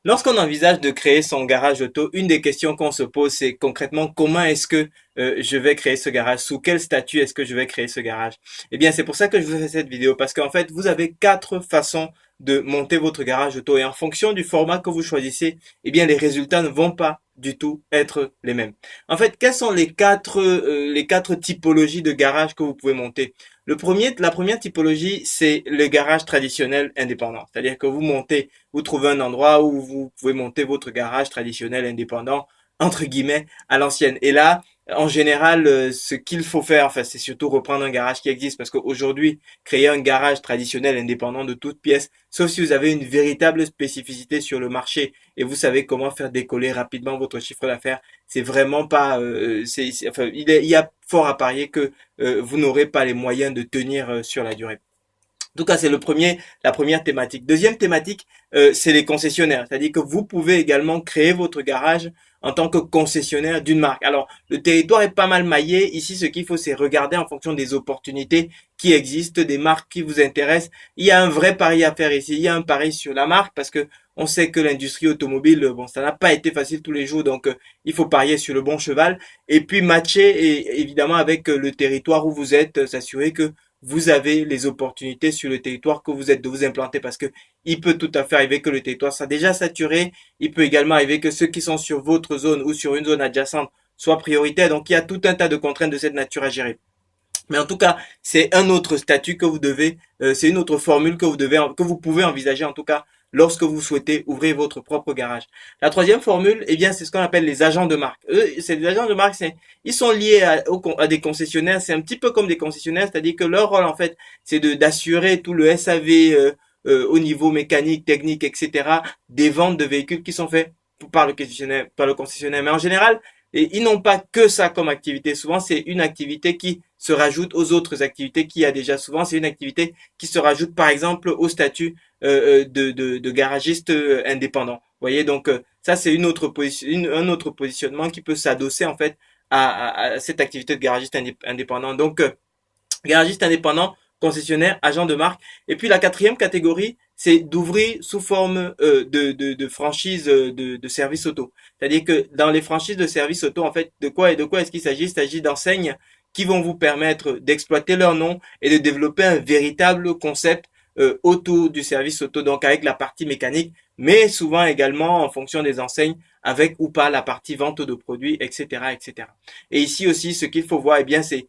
Lorsqu'on envisage de créer son garage auto, une des questions qu'on se pose, c'est concrètement comment est-ce que je vais créer ce garage, sous quel statut est-ce que je vais créer ce garage. Eh bien, c'est pour ça que je vous fais cette vidéo, parce qu'en fait, vous avez quatre façons de monter votre garage auto et en fonction du format que vous choisissez, eh bien, les résultats ne vont pas du tout être les mêmes. En fait, quelles sont les quatre typologies de garage que vous pouvez monter? La première typologie, c'est le garage traditionnel indépendant. C'est-à-dire que vous trouvez un endroit où vous pouvez monter votre garage traditionnel indépendant, entre guillemets, à l'ancienne. Et là, en général, ce qu'il faut faire, enfin, c'est surtout reprendre un garage qui existe, parce qu'aujourd'hui, créer un garage traditionnel indépendant de toute pièce, sauf si vous avez une véritable spécificité sur le marché et vous savez comment faire décoller rapidement votre chiffre d'affaires, c'est vraiment pas, enfin, il y a fort à parier que vous n'aurez pas les moyens de tenir sur la durée. En tout cas, c'est la première thématique. Deuxième thématique, c'est les concessionnaires. C'est-à-dire que vous pouvez également créer votre garage en tant que concessionnaire d'une marque. Alors, le territoire est pas mal maillé. Ici, ce qu'il faut, c'est regarder en fonction des opportunités qui existent, des marques qui vous intéressent. Il y a un vrai pari à faire ici. Il y a un pari sur la marque parce que on sait que l'industrie automobile, bon, ça n'a pas été facile tous les jours, donc il faut parier sur le bon cheval. Et puis matcher évidemment avec le territoire où vous êtes, s'assurer que vous avez les opportunités sur le territoire que vous êtes de vous implanter parce que il peut tout à fait arriver que le territoire soit déjà saturé. Il peut également arriver que ceux qui sont sur votre zone ou sur une zone adjacente soient prioritaires. Donc, il y a tout un tas de contraintes de cette nature à gérer. Mais en tout cas, c'est un autre statut que vous devez, c'est une autre formule que vous pouvez envisager en tout cas lorsque vous souhaitez ouvrir votre propre garage. La troisième formule, eh bien, c'est ce qu'on appelle les agents de marque. Eux, c'est des agents de marque, ils sont liés à des concessionnaires. C'est un petit peu comme des concessionnaires, c'est-à-dire que leur rôle en fait, c'est d'assurer tout le SAV au niveau mécanique, technique, etc. des ventes de véhicules qui sont faits par le concessionnaire. Mais en général, et ils n'ont pas que ça comme activité. Souvent, c'est une activité qui se rajoute aux autres activités qu'il y a déjà. Souvent, c'est une activité qui se rajoute, par exemple, au statut de garagiste indépendant. Vous voyez, donc ça, c'est un autre positionnement qui peut s'adosser en fait à cette activité de garagiste indépendant. Donc, garagiste indépendant, concessionnaire, agent de marque. Et puis la quatrième catégorie, c'est d'ouvrir sous forme de franchise de service auto. C'est-à-dire que dans les franchises de service auto, en fait, de quoi est-ce qu'il s'agit? Il s'agit d'enseignes qui vont vous permettre d'exploiter leur nom et de développer un véritable concept autour du service auto, donc avec la partie mécanique, mais souvent également en fonction des enseignes, avec ou pas la partie vente de produits, etc., etc. Et ici aussi, ce qu'il faut voir, eh bien, c'est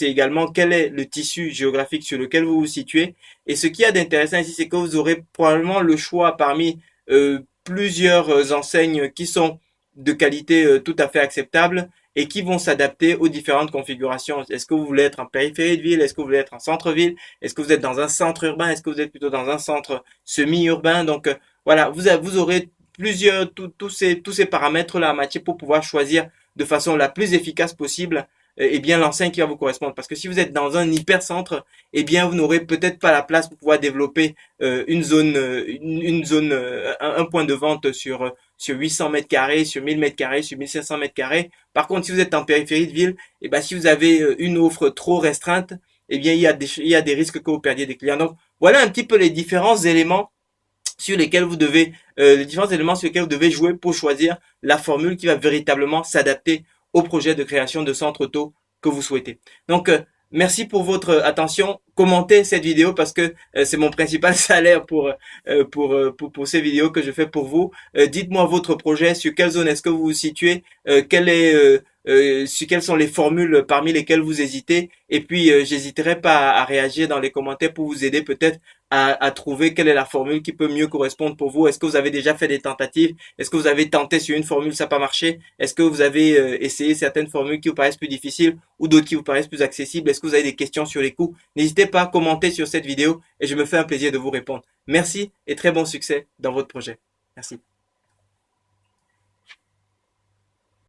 également quel est le tissu géographique sur lequel vous vous situez. Et ce qu'il y a d'intéressant ici, c'est que vous aurez probablement le choix parmi plusieurs enseignes qui sont de qualité tout à fait acceptable et qui vont s'adapter aux différentes configurations. Est-ce que vous voulez être en périphérie de ville? Est-ce que vous voulez être en centre-ville? Est-ce que vous êtes dans un centre urbain? Est-ce que vous êtes plutôt dans un centre semi-urbain? Donc voilà, vous aurez tous ces paramètres-là à matcher pour pouvoir choisir de façon la plus efficace possible eh bien l'enseigne qui va vous correspondre. Parce que si vous êtes dans un hypercentre, eh bien vous n'aurez peut-être pas la place pour pouvoir développer une zone, un point de vente sur 800 mètres carrés, sur 1000 mètres carrés, sur 1500 mètres carrés. Par contre, si vous êtes en périphérie de ville, eh bien si vous avez une offre trop restreinte, eh bien il y a des risques que vous perdiez des clients. Donc voilà un petit peu les différents éléments sur lesquels vous devez jouer pour choisir la formule qui va véritablement s'adapter au projet de création de centre auto que vous souhaitez. Donc, merci pour votre attention. Commentez cette vidéo parce que c'est mon principal salaire pour ces vidéos que je fais pour vous. Dites-moi votre projet, sur quelle zone est-ce que vous vous situez, sur quelles sont les formules parmi lesquelles vous hésitez. Et puis, j'hésiterai pas à réagir dans les commentaires pour vous aider peut-être à trouver quelle est la formule qui peut mieux correspondre pour vous. Est-ce que vous avez déjà fait des tentatives? Est-ce que vous avez tenté sur une formule, ça n'a pas marché? Est-ce que vous avez essayé certaines formules qui vous paraissent plus difficiles ou d'autres qui vous paraissent plus accessibles? Est-ce que vous avez des questions sur les coûts? N'hésitez pas à commenter sur cette vidéo et je me fais un plaisir de vous répondre. Merci et très bon succès dans votre projet. Merci.